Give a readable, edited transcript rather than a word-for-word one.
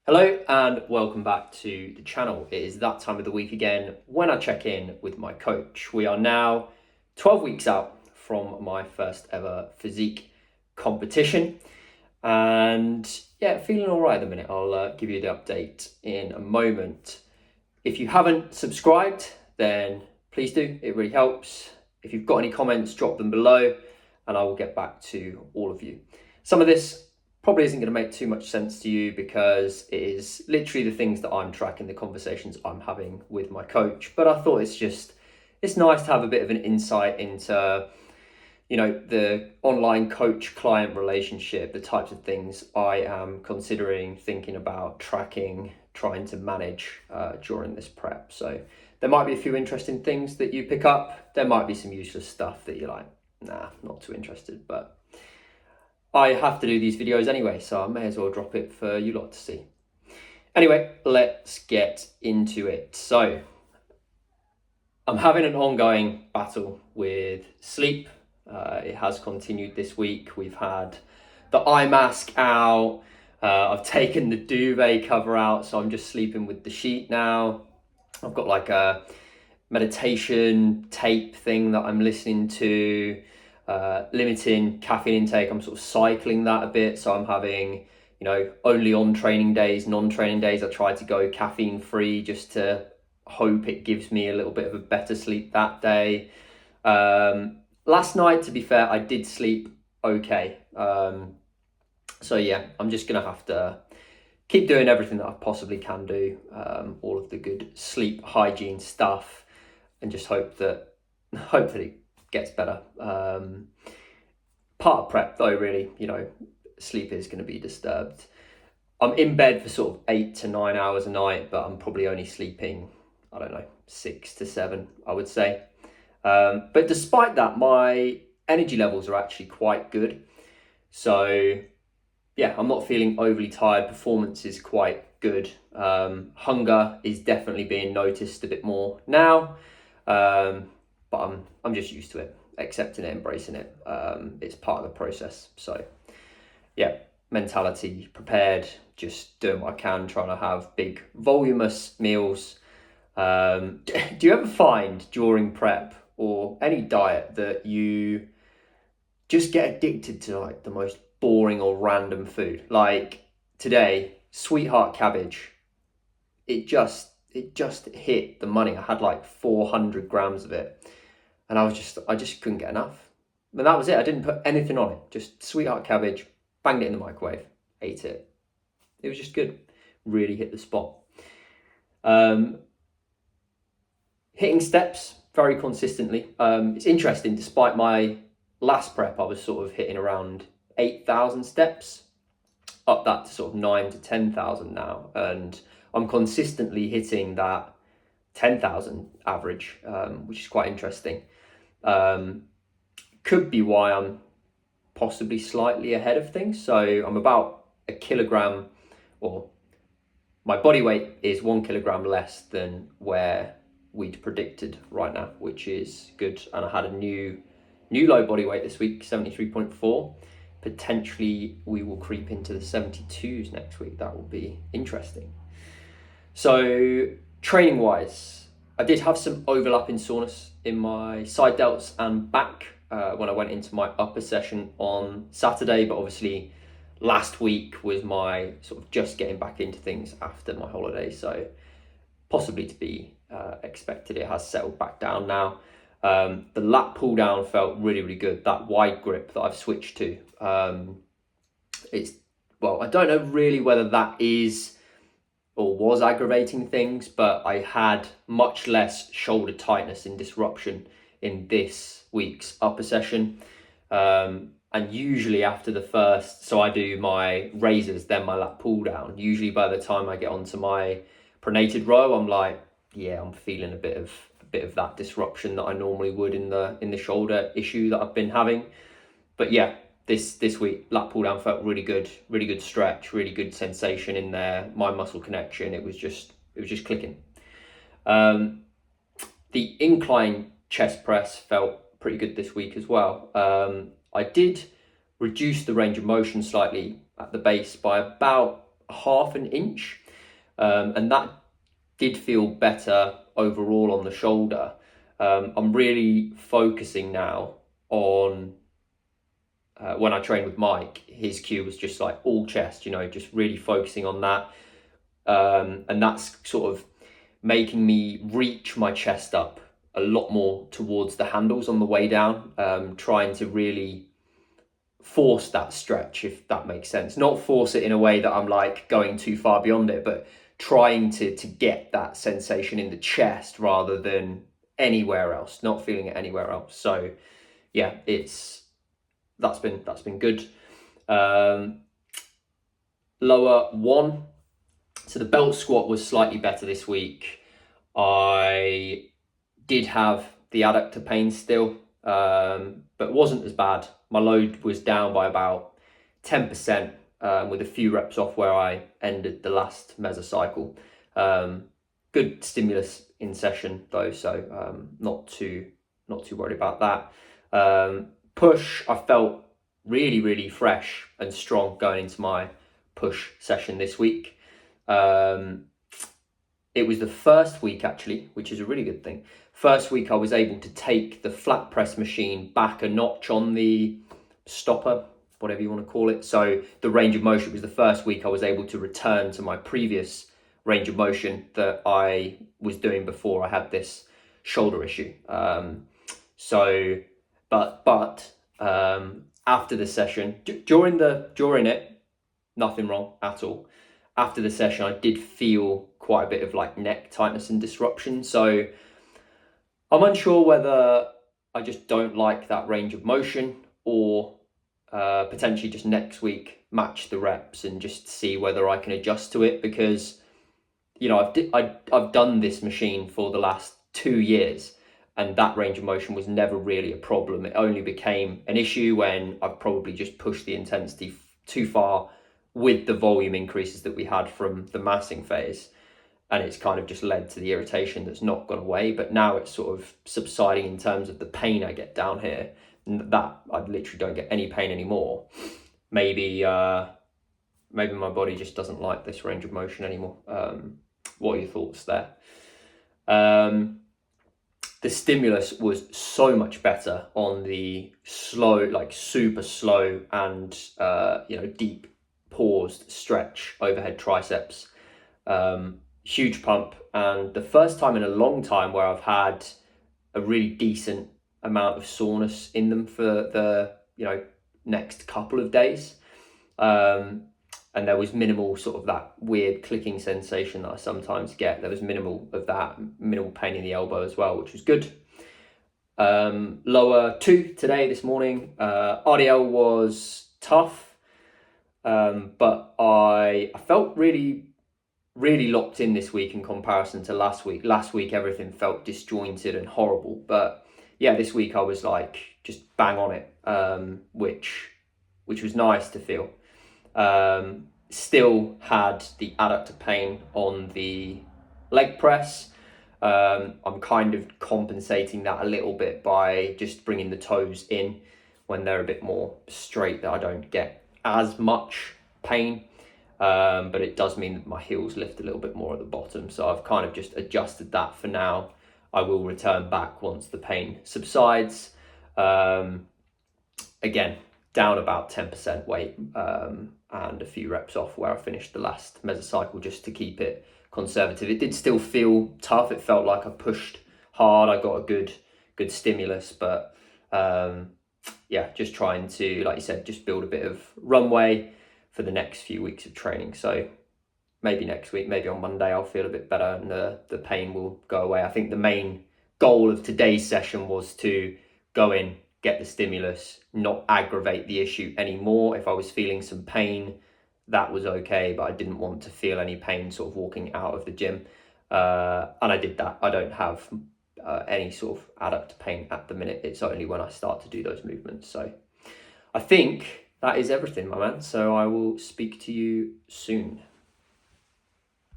Hello and welcome back to the channel. It is that time of the week again when I check in with my coach. We are now 12 weeks out from my first ever physique competition and yeah, feeling all right at the minute. I'll give you the update in a moment. If you haven't subscribed, then please do. It really helps. If you've got any comments, drop them below and I will get back to all of you. Some of this probably isn't going to make too much sense to you because it is literally the things that I'm tracking, the conversations I'm having with my coach. But I thought it's nice to have a bit of an insight into, the online coach client relationship, the types of things I am considering, thinking about, tracking, trying to manage during this prep. So there might be a few interesting things that you pick up. There might be some useless stuff that you're like, nah, not too interested, but I have to do these videos anyway, so I may as well drop it for you lot to see. Anyway, let's get into it. So, I'm having an ongoing battle with sleep. It has continued this week. We've had the eye mask out. I've taken the duvet cover out, so I'm just sleeping with the sheet now. I've got like a meditation tape thing that I'm listening to. Limiting caffeine intake, I'm sort of cycling that a bit, so I'm having only on training days, non-training days I try to go caffeine free just to hope it gives me a little bit of a better sleep that day. Last night, to be fair, I did sleep okay, so yeah, I'm just gonna have to keep doing everything that I possibly can do, all of the good sleep hygiene stuff, and just hope that it gets better. Part of prep though, really, sleep is going to be disturbed. I'm in bed for sort of 8 to 9 hours a night, but I'm probably only sleeping, I don't know, 6 to 7, I would say. But despite that, my energy levels are actually quite good. So yeah, I'm not feeling overly tired. Performance is quite good. Hunger is definitely being noticed a bit more now. But I'm just used to it, accepting it, embracing it. It's part of the process. So yeah, mentality prepared, just doing what I can, trying to have big voluminous meals. Do you ever find during prep or any diet that you just get addicted to like the most boring or random food? Like today, sweetheart cabbage, it just hit the money. I had like 400 grams of it and I just couldn't get enough. And that was it. I didn't put anything on it. Just sweetheart cabbage, banged it in the microwave, ate it. It was just good. Really hit the spot. Hitting steps very consistently. It's interesting, despite my last prep, I was sort of hitting around 8,000 steps, up that to sort of 9 to 10,000 now. And I'm consistently hitting that 10,000 average, which is quite interesting. Could be why I'm possibly slightly ahead of things. So I'm about a kilogram, or my body weight is 1 kilogram less than where we'd predicted right now, which is good. And I had a new low body weight this week, 73.4. Potentially we will creep into the 72s next week. That will be interesting. So training wise, I did have some overlapping soreness in my side delts and back when I went into my upper session on Saturday, but obviously last week was my sort of just getting back into things after my holiday, so possibly to be expected. It has settled back down now. The lat pull down felt really good. That wide grip that I've switched to, I don't know really whether that is or was aggravating things, but I had much less shoulder tightness and disruption in this week's upper session. And usually after the first, so I do my raises, then my lat pull down. Usually by the time I get onto my pronated row, I'm like, yeah, I'm feeling a bit of that disruption that I normally would in the shoulder issue that I've been having. But yeah, this week lat pull down felt really good stretch, really good sensation in there, mind muscle connection. It was just clicking. The incline chest press felt pretty good this week as well. I did reduce the range of motion slightly at the base by about half an inch, and that did feel better overall on the shoulder. I'm really focusing now on when I trained with Mike, his cue was just like all chest, just really focusing on that. And that's sort of making me reach my chest up a lot more towards the handles on the way down, trying to really force that stretch, if that makes sense. Not force it in a way that I'm like going too far beyond it, but trying to get that sensation in the chest rather than anywhere else, not feeling it anywhere else. So yeah, that's been good. Lower one. So the belt squat was slightly better this week. I did have the adductor pain still, but wasn't as bad. My load was down by about 10%, with a few reps off where I ended the last mesocycle. Good stimulus in session though, so not too worried about that. Push, I felt really fresh and strong going into my push session this week. It was the first week actually, which is a really good thing. First week I was able to take the flat press machine back a notch on the stopper, whatever you want to call it. So the range of motion was the first week I was able to return to my previous range of motion that I was doing before I had this shoulder issue. After the session, during it, nothing wrong at all. After the session, I did feel quite a bit of like neck tightness and disruption. So I'm unsure whether I just don't like that range of motion, or potentially just next week match the reps and just see whether I can adjust to it, because I've done this machine for the last 2 years and that range of motion was never really a problem. It only became an issue when I've probably just pushed the intensity too far with the volume increases that we had from the massing phase, and it's kind of just led to the irritation that's not gone away. But now it's sort of subsiding in terms of the pain I get down here, and that I literally don't get any pain anymore. Maybe my body just doesn't like this range of motion anymore. What are your thoughts there? The stimulus was so much better on the slow, like super slow and deep paused stretch overhead triceps. Huge pump, and the first time in a long time where I've had a really decent amount of soreness in them for the next couple of days. And there was minimal sort of that weird clicking sensation that I sometimes get. There was minimal of that, minimal pain in the elbow as well, which was good. Lower 2 today, this morning. RDL was tough, but I felt really locked in this week in comparison to last week. Last week, everything felt disjointed and horrible. But yeah, this week I was like just bang on it, which was nice to feel. Still had the adductor pain on the leg press. I'm kind of compensating that a little bit by just bringing the toes in when they're a bit more straight, that I don't get as much pain. But it does mean that my heels lift a little bit more at the bottom. So I've kind of just adjusted that for now. I will return back once the pain subsides. Again, down about 10% weight, and a few reps off where I finished the last mesocycle, just to keep it conservative. It did still feel tough. It felt like I pushed hard. I got a good stimulus, but just trying to, like you said, just build a bit of runway for the next few weeks of training. So maybe next week, maybe on Monday, I'll feel a bit better and the pain will go away. I think the main goal of today's session was to go in, get the stimulus, not aggravate the issue anymore. If I was feeling some pain, that was okay, but I didn't want to feel any pain sort of walking out of the gym. And I did that. I don't have any sort of adductor pain at the minute. It's only when I start to do those movements. So I think that is everything, my man. So I will speak to you soon.